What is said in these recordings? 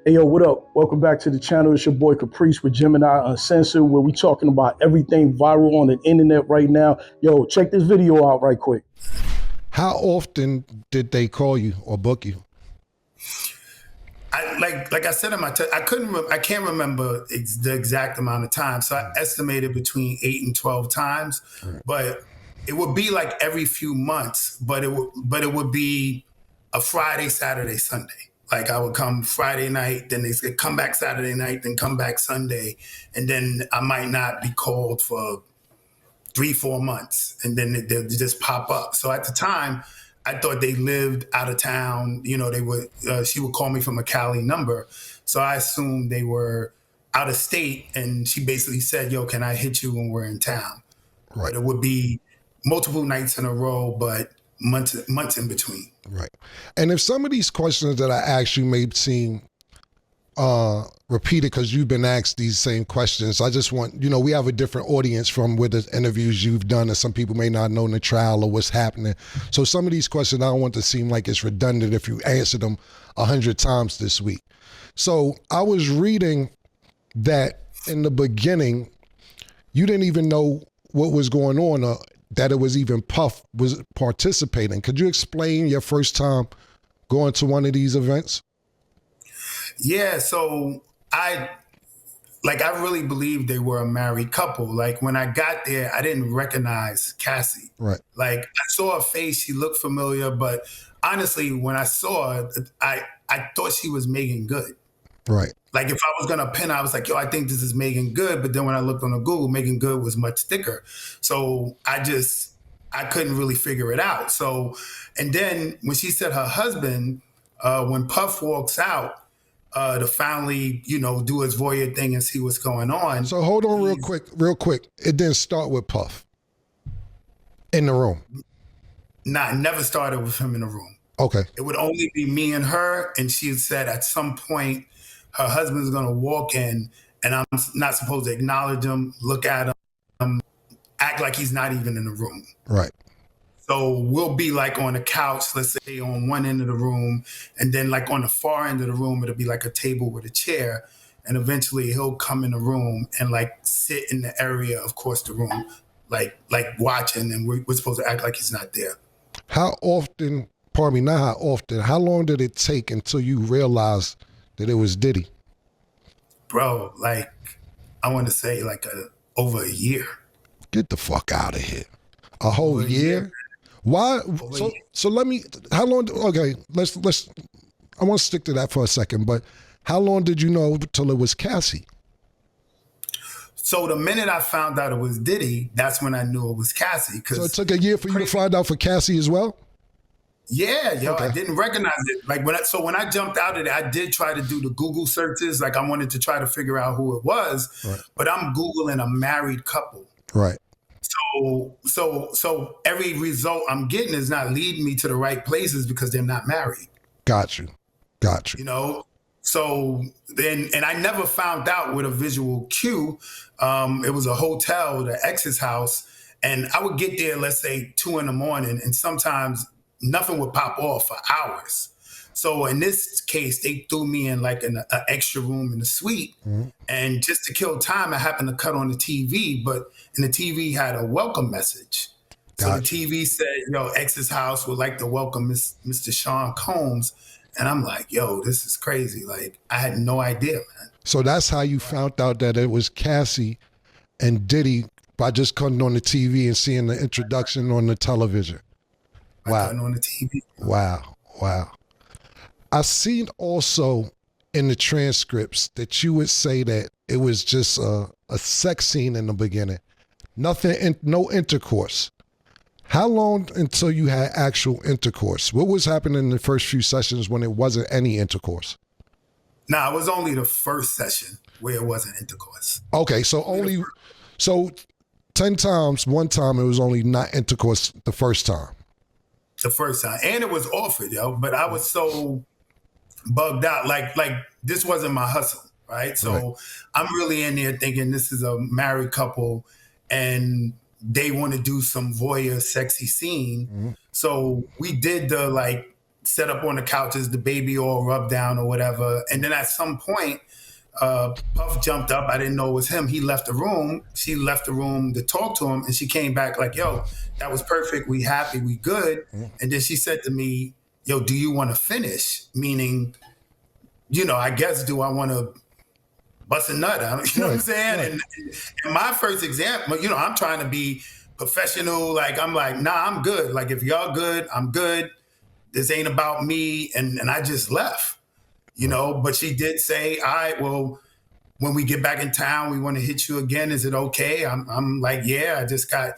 Hey yo, what up? Welcome back to the channel. It's your boy Caprice with Gemini Uncensored, where we talking about everything viral on the internet right now. Yo, check this video out right quick. How often did they call you or book you? Like I said in my I can't remember the exact amount of time. So I estimated between 8 and 12 times, but it would be like every few months. But it would be a Friday, Saturday, Sunday. Like I would come Friday night, then they said come back Saturday night, then come back Sunday, and then I might not be called for 3, 4 months, and then they'll just pop up. So at the time, I thought they lived out of town. You know, they would. She would call me from a Cali number, so I assumed they were out of state. And she basically said, "Yo, can I hit you when we're in town?" Right. But it would be multiple nights in a row, but months in between. Right. And if some of these questions that I asked you may seem repeated because you've been asked these same questions, I just want, we have a different audience from with the interviews you've done, and some people may not know in the trial or what's happening. So some of these questions, I don't want to seem like it's redundant if you answer them 100 times this week. So I was reading that in the beginning, you didn't even know what was going on, or that it was even Puff was participating. Could you explain your first time going to one of these events? Yeah, so I really believed they were a married couple. Like when I got there, I didn't recognize Cassie. Right. Like I saw her face, she looked familiar, but honestly, when I saw her, I thought she was Megan Good. Right. Like if I was gonna pin, I was like, yo, I think this is Megan Good. But then when I looked on the Google, Megan Good was much thicker. So I couldn't really figure it out. So, and then when she said her husband, when Puff walks out, to finally, do his voyeur thing and see what's going on. So hold on real quick. It didn't start with Puff in the room. Nah, it never started with him in the room. Okay. It would only be me and her. And she said at some point, her husband's going to walk in and I'm not supposed to acknowledge him, look at him, act like he's not even in the room. Right. So we'll be like on the couch, let's say on one end of the room, and then like on the far end of the room, it'll be like a table with a chair. And eventually he'll come in the room and like sit in the area, of course, the room, like watching, and we're supposed to act like he's not there. How often, pardon me, not how often, how long did it take until you realized that it was Diddy? Bro, like I want to say like over a year. Get the fuck out of here. A whole year? Why? So let me, how long, okay, let's, I want to stick to that for a second, but how long did you know till it was Cassie? So the minute I found out it was Diddy, that's when I knew it was Cassie. So it took a year for you to find out for Cassie as well? Yeah, yo, Okay. I didn't recognize it. Like when I jumped out of it, I did try to do the Google searches. Like I wanted to try to figure out who it was, Right. but I'm Googling a married couple. Right. So every result I'm getting is not leading me to the right places because they're not married. Got you. So then, and I never found out with a visual cue. It was a hotel, the ex's house, and I would get there, let's say 2 a.m, and sometimes nothing would pop off for hours. So in this case, they threw me in like an extra room in the suite. Mm-hmm. And just to kill time, I happened to cut on the TV, but in the TV had a welcome message. So the TV said, yo, ex's house would like to welcome Mr. Sean Combs. And I'm like, yo, this is crazy. Like, I had no idea, man. So that's how you found out that it was Cassie and Diddy by just cutting on the TV and seeing the introduction on the television. Wow. Cutting on the TV. Wow. I seen also in the transcripts that you would say that it was just a sex scene in the beginning. Nothing, no intercourse. How long until you had actual intercourse? What was happening in the first few sessions when it wasn't any intercourse? Nah, it was only the first session where it wasn't intercourse. Okay, so 10 times, one time it was only not intercourse the first time. The first time. And it was offered, yo, but I was so bugged out. Like this wasn't my hustle, right? So right. I'm really in there thinking this is a married couple and they want to do some voyeur sexy scene. Mm-hmm. So we did the like set up on the couches, the baby all rubbed down or whatever. And then at some point, Puff jumped up. I didn't know it was him. He left the room. She left the room to talk to him, and she came back like, yo, that was perfect. We happy. We good. And then she said to me, yo, do you want to finish? Meaning, I guess, do I want to bust a nut out? You know what I'm saying? Right. And my first example, I'm trying to be professional. Like, I'm like, nah, I'm good. Like, if y'all good, I'm good. This ain't about me. And I just left. But she did say, all right, well, when we get back in town, we want to hit you again. Is it okay? I'm like, yeah, I just got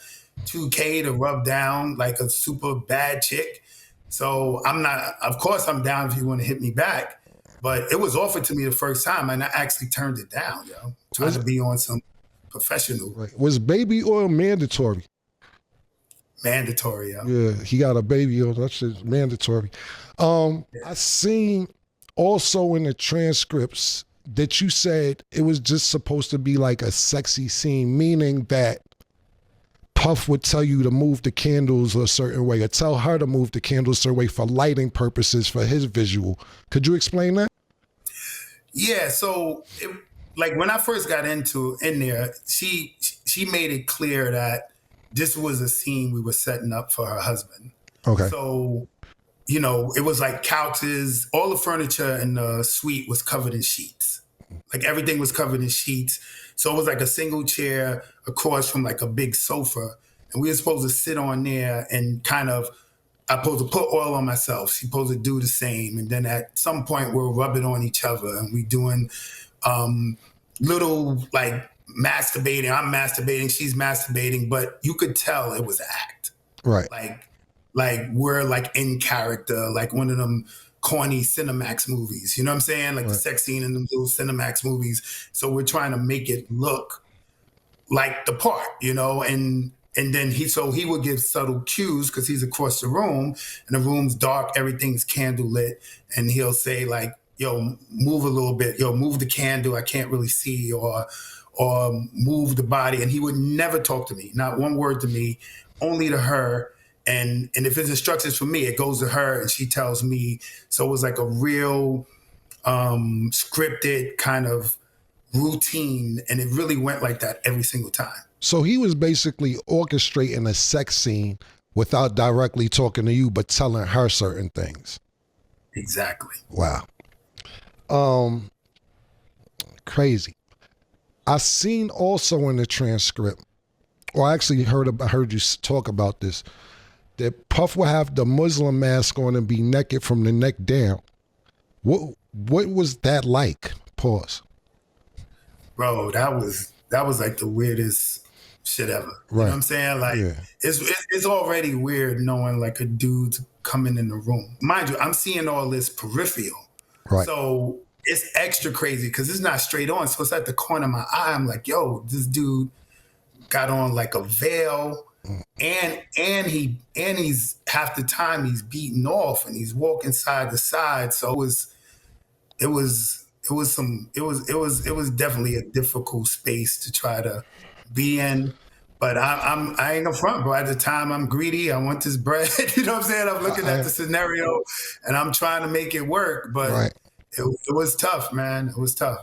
$2K to rub down like a super bad chick. So of course I'm down if you want to hit me back. But it was offered to me the first time and I actually turned it down, trying to be on some professional. Right. Was baby oil mandatory? Mandatory, Yeah, he got a baby oil. That's just mandatory. I seen also in the transcripts that you said it was just supposed to be like a sexy scene, meaning that Puff would tell you to move the candles a certain way or tell her to move the candles a certain way for lighting purposes for his visual. Could you explain that? Yeah, so like when I first got in there, she made it clear that this was a scene we were setting up for her husband. Okay. So it was like couches, all the furniture in the suite was covered in sheets. Like everything was covered in sheets. So it was like a single chair across from like a big sofa. And we were supposed to sit on there and I'm supposed to put oil on myself. She's supposed to do the same. And then at some point we're rubbing on each other and we doing little like masturbating. I'm masturbating, she's masturbating, but you could tell it was an act. Right. Like we're like in character, like one of them corny Cinemax movies. You know what I'm saying? Like the sex scene in them little Cinemax movies. So we're trying to make it look like the part, and then he would give subtle cues because he's across the room and the room's dark, everything's candle lit. And he'll say like, yo, move a little bit, yo, move the candle, I can't really see, or move the body. And he would never talk to me, not one word to me, only to her. And if it's instructions for me, it goes to her and she tells me. So it was like a real scripted kind of routine. And it really went like that every single time. So he was basically orchestrating a sex scene without directly talking to you, but telling her certain things. Exactly. Wow. Crazy. I seen also in the transcript, or I actually heard you talk about this, that Puff would have the Muslim mask on and be naked from the neck down. What was that like? Pause. Bro, that was like the weirdest shit ever. Right. You know what I'm saying? Like it's already weird knowing like a dude coming in the room. Mind you, I'm seeing all this peripheral. Right. So it's extra crazy because it's not straight on. So it's at the corner of my eye. I'm like, yo, this dude got on like a veil. And he's half the time he's beaten off and he's walking side to side. So it was definitely a difficult space to try to be in. But I ain't no front, bro. At the time I'm greedy. I want this bread. You know what I'm saying? I'm looking at the scenario and I'm trying to make it work. But it was tough, man. It was tough.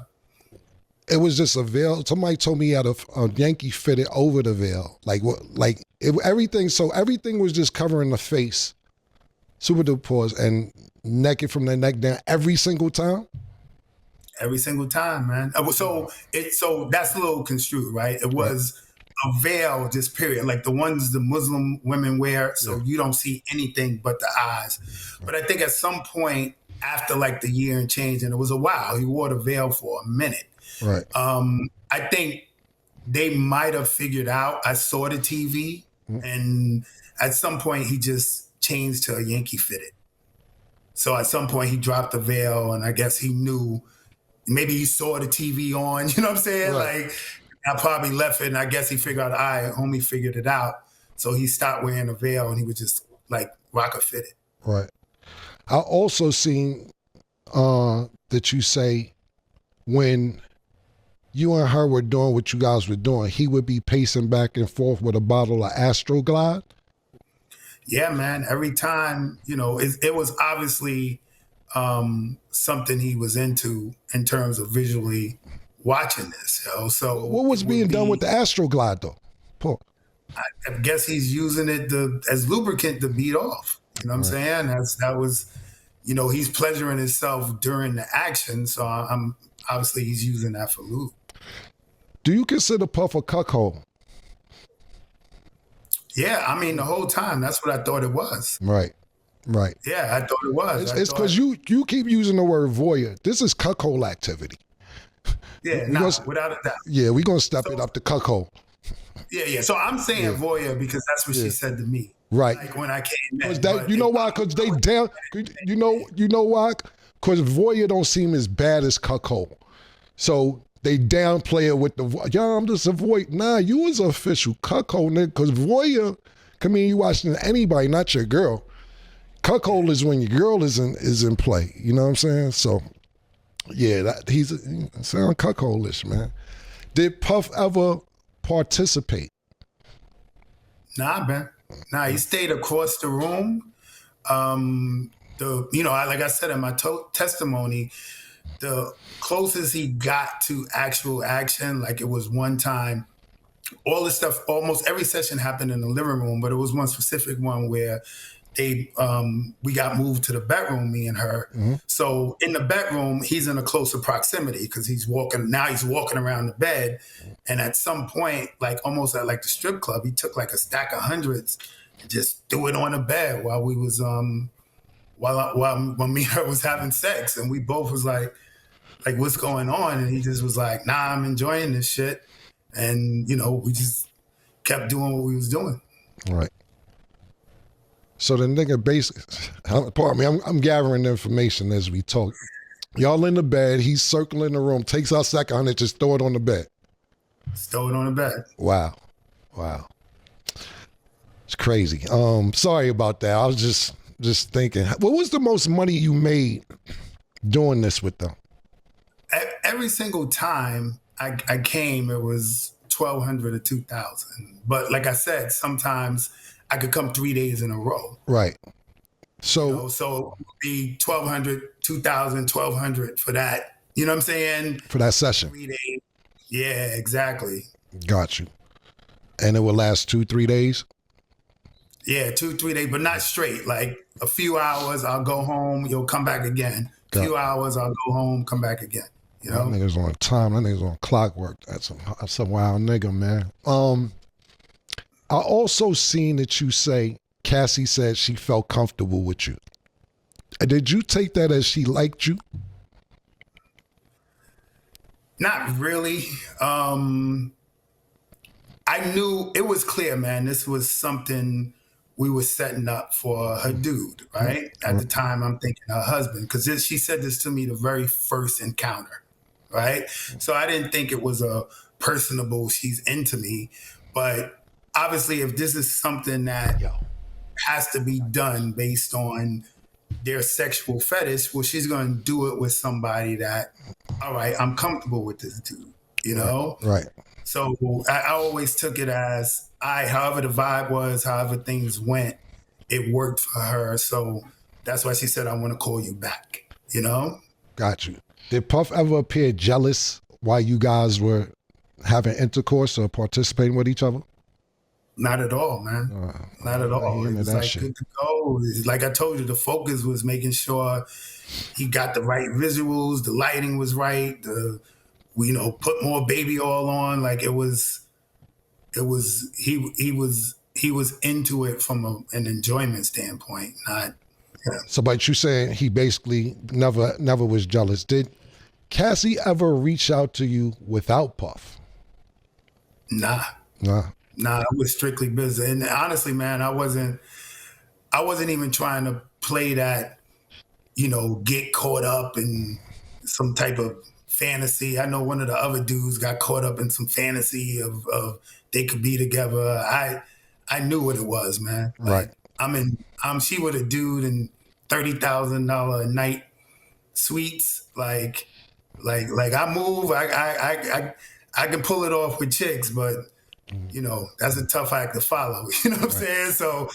It was just a veil. Somebody told me he had a Yankee fitted over the veil. Everything was just covering the face. Super duper pause and naked from the neck down every single time? Every single time, man. So that's a little construed, right? It was a veil, just period. Like the ones the Muslim women wear, so you don't see anything but the eyes. But I think at some point after like the year and change, and it was a while, he wore the veil for a minute. Right. I think they might have figured out. I saw the TV, and at some point he just changed to a Yankee fitted. So at some point he dropped the veil, and I guess he knew. Maybe he saw the TV on. You know what I'm saying? Right. Like I probably left it, and I guess he figured out. Homie figured it out, so he stopped wearing the veil, and he was just like rocker fitted. Right. I also seen that you say when you and her were doing what you guys were doing, he would be pacing back and forth with a bottle of Astroglide. Yeah, man. Every time, it was obviously something he was into in terms of visually watching this. So What was it would being done with be. the Astroglide though? Paul. I guess he's using it as lubricant to beat off. You know what I'm Right. saying? That was, he's pleasuring himself during the action. So I'm obviously he's using that for lube. Do you consider Puff a cuckold? Yeah, I mean the whole time that's what I thought it was. Right. Right. Yeah, I thought it was. It's because you keep using the word voyeur. This is cuckold activity. Yeah, We nah, gonna- without a doubt. Yeah, we're gonna step it up to cuckold. Yeah. So I'm saying voyeur because that's what she said to me. Right. Like when I came in. Because that, you know why? Because they down. You know why? Because voyeur don't seem as bad as cuckold. So they downplay it with the yo. I'm just a voyeur. Nah, you was an official cuckold, nigga. Because voyeur can mean you watching anybody, not your girl. Cuckold is when your girl is in play. You know what I'm saying? So yeah, he sound cuckoldish, man. Did Puff ever participate? Nah, man. Nah, he stayed across the room. Like I said in my testimony, the closest he got to actual action, like it was one time, all this stuff, almost every session happened in the living room, but it was one specific one where we got moved to the bedroom, me and her. Mm-hmm. So in the bedroom, he's in a closer proximity because he's walking around the bed. And at some point, like almost at like the strip club, he took like a stack of hundreds and just threw it on the bed while we was, when me and her was having sex. And we both was like, what's going on? And he just was like, nah, I'm enjoying this shit. And, we just kept doing what we was doing. Right. So the nigga basically, pardon me, I'm gathering information as we talk. Y'all in the bed, he's circling the room, takes out second hundred, just throw it on the bed. Throw it on the bed. Wow. It's crazy. Sorry about that. I was just thinking, what was the most money you made doing this with them? Every single time I came, it was $1,200 or $2,000. But like I said, sometimes I could come 3 days in a row. Right. So so it would be $1,200, $2,000, $1,200 for that. You know what I'm saying? For that session. 3 days. Yeah, exactly. Got you. And it will last 2-3 days? Yeah, 2-3 days, but not straight. Like a few hours, I'll go home, you'll come back again. A few hours, I'll go home, come back again. You know? That nigga's on time. That nigga's on clockwork. That's a wild nigga, man. I also seen that you say Cassie said she felt comfortable with you. Did you take that as she liked you? Not really. I knew it was clear, man. This was something we were setting up for her dude, right? At the time, I'm thinking her husband, because she said this to me the very first encounter, right? So I didn't think it was a personable, she's into me, but obviously, if this is something that has to be done based on their sexual fetish, well, she's going to do it with somebody that, all right, I'm comfortable with this dude, you know? Right. So I always took it as however the vibe was, however things went, it worked for her. So that's why she said, I want to call you back, you know? Got you. Did Puff ever appear jealous while you guys were having intercourse or participating with each other? Not at all, man. Not at all. It was like shit. good to go. Like I told you, the focus was making sure he got the right visuals, the lighting was right, we put more baby oil on. Like he was into it from an enjoyment standpoint, not. Yeah. So, but you saying he basically never was jealous. Did Cassie ever reach out to you without Puff? Nah, it was strictly business. And honestly, man, I wasn't even trying to play that, get caught up in some type of fantasy. I know one of the other dudes got caught up in some fantasy of they could be together. I knew what it was, man. Right. She with a dude in $30,000 a night suites. Like I move, I can pull it off with chicks, but that's a tough act to follow. You know what I'm saying? So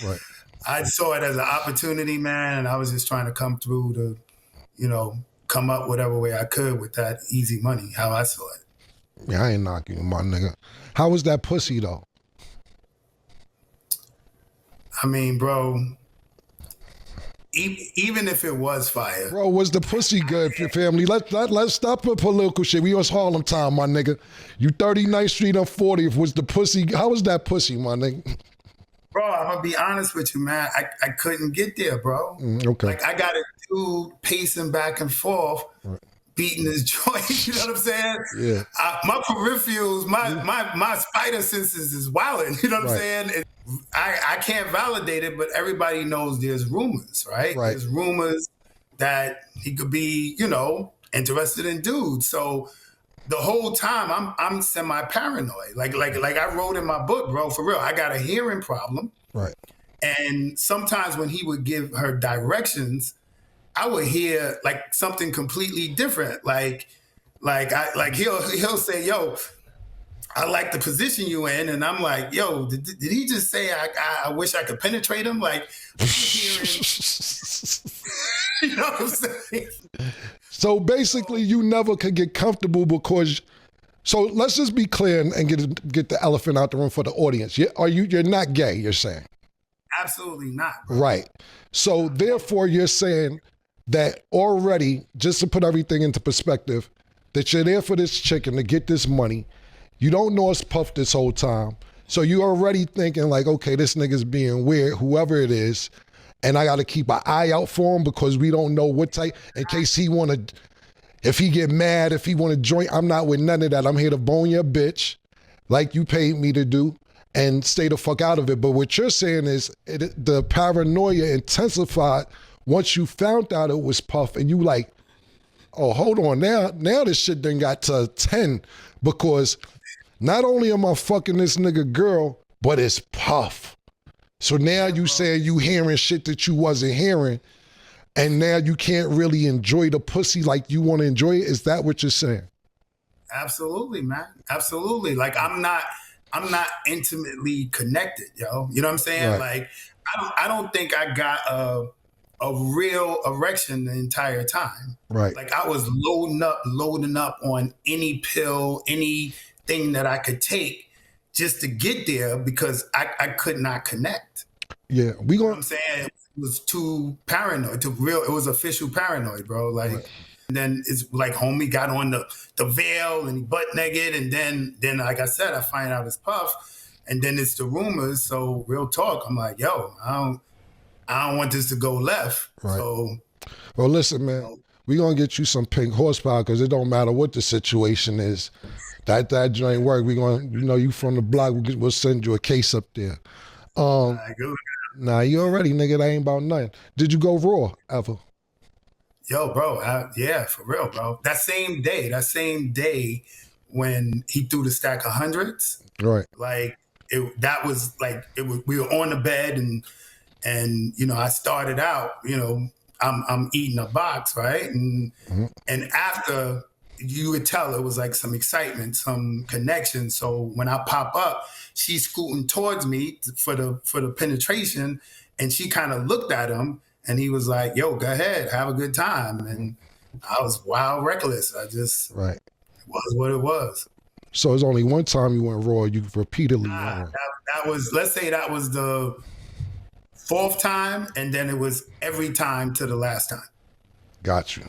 I saw it as an opportunity, man, and I was just trying to come through to, come up whatever way I could with that easy money, how I saw it. Yeah, I ain't knocking you, my nigga. How was that pussy, though? I mean, bro, even if it was fire. Bro, was the pussy good for your family? Let's stop the political shit. We was Harlem time, my nigga. You 39th Street on 40th. Was the pussy, how was that pussy, my nigga? Bro, I'm going to be honest with you, man. I couldn't get there, bro. Okay. Like, I got a dude pacing back and forth, beating his joint. You know what I'm saying? Yeah. My peripherals, my spider senses is wilding. You know what I'm saying? I can't validate it, but everybody knows there's rumors, right? There's rumors that he could be, interested in dudes. So the whole time I'm semi-paranoid. Like I wrote in my book, bro, for real. I got a hearing problem. Right. And sometimes when he would give her directions, I would hear like something completely different. Like he'll say, yo, I like the position you in. And I'm like, yo, did he just say, I wish I could penetrate him? Like, I'm hearing, you know what I'm saying? So basically you never could get comfortable because, so let's just be clear and get the elephant out the room for the audience. You're not gay, you're saying? Absolutely not. Bro. Right. So therefore you're saying that already, just to put everything into perspective, that you're there for this chicken to get this money. You don't know it's Puff this whole time. So you're already thinking like, okay, this nigga's being weird, whoever it is, and I got to keep an eye out for him because we don't know what type, in case he want to, if he get mad, if he want to join, I'm not with none of that. I'm here to bone your bitch like you paid me to do and stay the fuck out of it. But what you're saying is the paranoia intensified once you found out it was Puff and you like, oh, hold on, now this shit done got to 10 because not only am I fucking this nigga girl, but it's Puff. So now you saying you hearing shit that you wasn't hearing, and now you can't really enjoy the pussy like you want to enjoy it. Is that what you're saying? Absolutely, man. Absolutely. Like I'm not intimately connected, yo. You know what I'm saying? Right. Like I don't think I got a real erection the entire time. Right. Like I was loading up on any pill, anything that I could take just to get there because I could not connect. Yeah, You know what I'm saying? It was too paranoid, it was official paranoid, bro. Like, and then it's like homie got on the veil and he butt naked. And then, like I said, I find out it's Puff and then it's the rumors. So real talk, I'm like, yo, I don't want this to go left. Right. So, well, listen, man, we gonna get you some pink horsepower because it don't matter what the situation is. That joint work. We gonna, you from the block. We'll send you a case up there. Nah, you already, nigga. That ain't about nothing. Did you go raw ever? Yo, bro. Yeah, for real, bro. That same day when he threw the stack of hundreds. Right. Like that was like we were on the bed and I started out, I'm eating a box, right? And after you would tell it was like some excitement, some connection. So when I pop up, she's scooting towards me for the penetration, and she kind of looked at him, and he was like, "Yo, go ahead, have a good time." And I was wild reckless. I just It was what it was. So it's only one time you went raw. You repeatedly went raw. That was, let's say that was the 4th time, and then it was every time to the last time. Got you.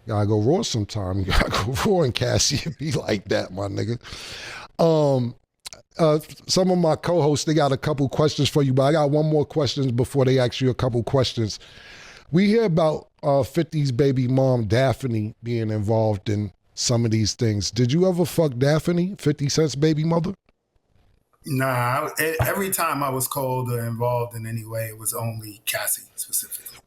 Gotta go raw sometime. You gotta go raw and Cassie and be like that, my nigga. Some of my co-hosts, they got a couple questions for you, but I got one more question before they ask you a couple questions. We hear about 50's baby mom, Daphne, being involved in some of these things. Did you ever fuck Daphne, 50 Cent's baby mother? Nah, every time I was called or involved in any way, it was only Cassie specifically.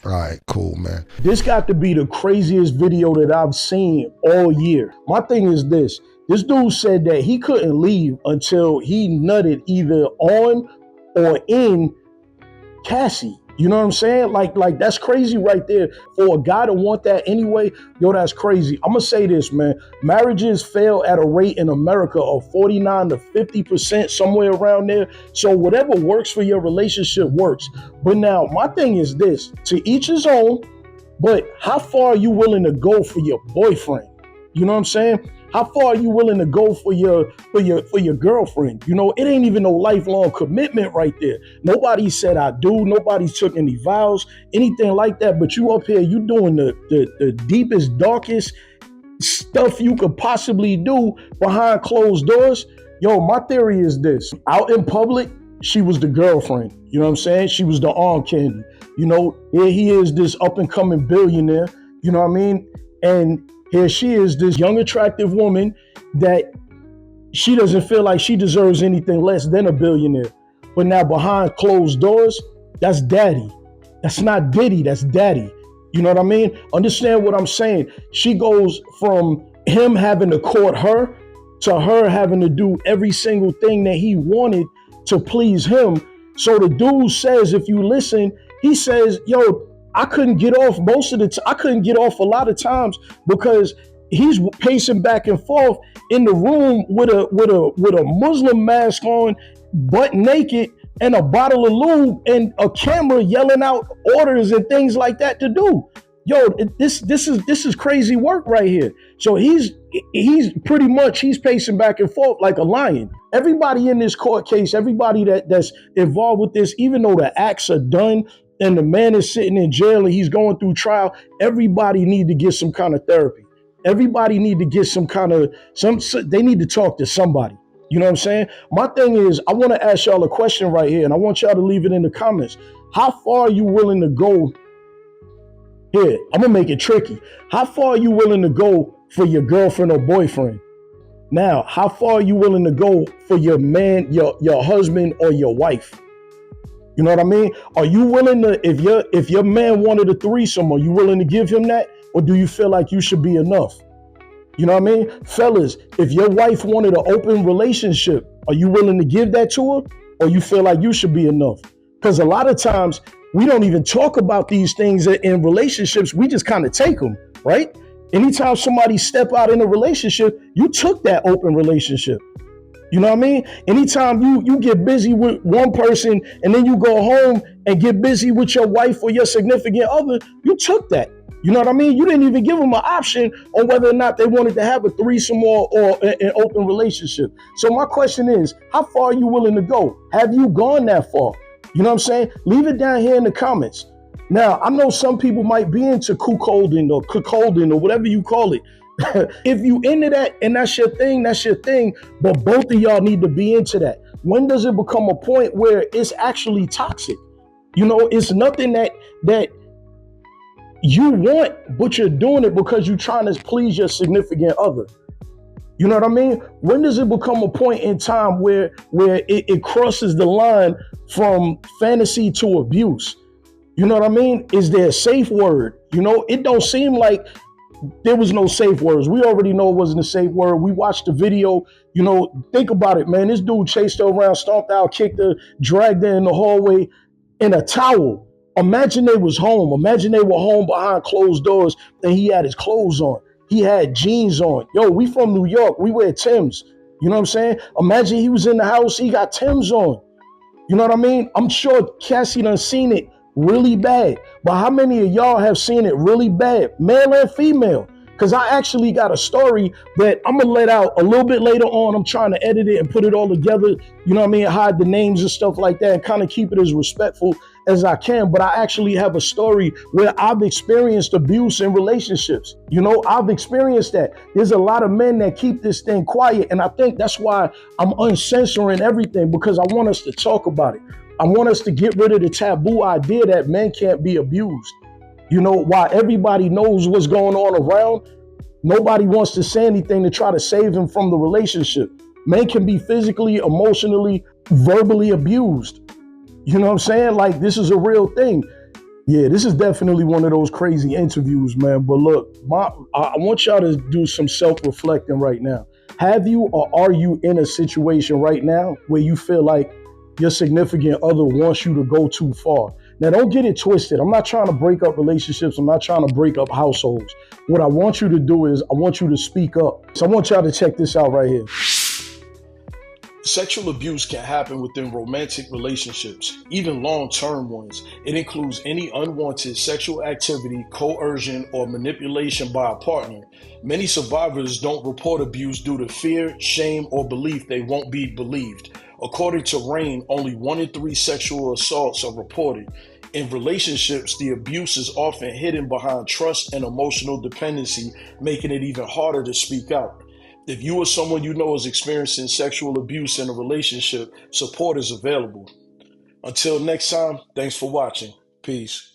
All right, cool, man. This got to be the craziest video that I've seen all year. My thing is this dude said that he couldn't leave until he nutted either on or in Cassie. You know what I'm saying? Like that's crazy right there. For a guy to want that anyway, yo, that's crazy. I'm gonna say this, man. Marriages fail at a rate in America of 49 to 50%, somewhere around there. So whatever works for your relationship works. But now my thing is this: to each his own. But how far are you willing to go for your boyfriend? You know what I'm saying? How far are you willing to go for your girlfriend? You know, it ain't even no lifelong commitment right there. Nobody said I do. Nobody took any vows, anything like that. But you up here, you doing the deepest, darkest stuff you could possibly do behind closed doors. Yo, my theory is this: out in public, she was the girlfriend. You know what I'm saying? She was the arm candy. You know, here he is, this up and coming billionaire. You know what I mean? And here she is, this young, attractive woman that she doesn't feel like she deserves anything less than a billionaire. But now behind closed doors, that's daddy. That's not Diddy, that's daddy. You know what I mean? Understand what I'm saying? She goes from him having to court her to her having to do every single thing that he wanted to please him. So the dude says, if you listen, he says, yo, I couldn't get off I couldn't get off a lot of times because he's pacing back and forth in the room with a Muslim mask on, butt naked, and a bottle of lube and a camera yelling out orders and things like that to do. Yo, this is crazy work right here. So he's pretty much, he's pacing back and forth like a lion. Everybody in this court case, everybody that's involved with this, even though the acts are done and the man is sitting in jail and he's going through trial, everybody need to get some kind of therapy. Everybody need to get some kind of, they need to talk to somebody. You know what I'm saying? My thing is, I want to ask y'all a question right here, and I want y'all to leave it in the comments. How far are you willing to go? Here, I'm going to make it tricky. How far are you willing to go for your girlfriend or boyfriend? Now, how far are you willing to go for your man, your husband or your wife? You know what I mean? Are you willing to, if your man wanted a threesome, are you willing to give him that? Or do you feel like you should be enough? You know what I mean? Fellas, if your wife wanted an open relationship, are you willing to give that to her? Or you feel like you should be enough? Because a lot of times we don't even talk about these things in relationships. We just kind of take them, right? Anytime somebody step out in a relationship, you took that open relationship. You know what I mean? Anytime you get busy with one person and then you go home and get busy with your wife or your significant other, you took that. You know what I mean? You didn't even give them an option on whether or not they wanted to have a threesome or an open relationship. So my question is, how far are you willing to go? Have you gone that far? You know what I'm saying? Leave it down here in the comments. Now, I know some people might be into cuckolding or whatever you call it. If you into that and that's your thing, that's your thing. But both of y'all need to be into that. When does it become a point where it's actually toxic? You know, it's nothing that you want, but you're doing it because you're trying to please your significant other. You know what I mean? When does it become a point in time where it crosses the line from fantasy to abuse? You know what I mean? Is there a safe word? You know, it don't seem like there was no safe words. We already know it wasn't a safe word. We watched the video. You know, think about it, man. This dude chased her around, stomped out, kicked her, dragged her in the hallway in a towel. Imagine they was home. Imagine they were home behind closed doors and he had his clothes on. He had jeans on. Yo, we from New York. We wear Timbs. You know what I'm saying? Imagine he was in the house. He got Timbs on. You know what I mean? I'm sure Cassie done seen it really bad. But how many of y'all have seen it really bad? Male and female. Because I actually got a story that I'm going to let out a little bit later on. I'm trying to edit it and put it all together. You know what I mean? Hide the names and stuff like that and kind of keep it as respectful as I can. But I actually have a story where I've experienced abuse in relationships. You know, I've experienced that. There's a lot of men that keep this thing quiet. And I think that's why I'm uncensoring everything, because I want us to talk about it. I want us to get rid of the taboo idea that men can't be abused. You know, while everybody knows what's going on around, nobody wants to say anything to try to save him from the relationship. Men can be physically, emotionally, verbally abused. You know what I'm saying? Like, this is a real thing. Yeah, this is definitely one of those crazy interviews, man. But look, I want y'all to do some self-reflecting right now. Have you or are you in a situation right now where you feel like your significant other wants you to go too far? Now, don't get it twisted. I'm not trying to break up relationships. I'm not trying to break up households. What I want you to do is I want you to speak up. So I want y'all to check this out right here. Sexual abuse can happen within romantic relationships, even long-term ones. It includes any unwanted sexual activity, coercion, or manipulation by a partner. Many survivors don't report abuse due to fear, shame, or belief they won't be believed. According to RAINN, only 1 in 3 sexual assaults are reported. In relationships, the abuse is often hidden behind trust and emotional dependency, making it even harder to speak out. If you or someone you know is experiencing sexual abuse in a relationship, support is available. Until next time, thanks for watching. Peace.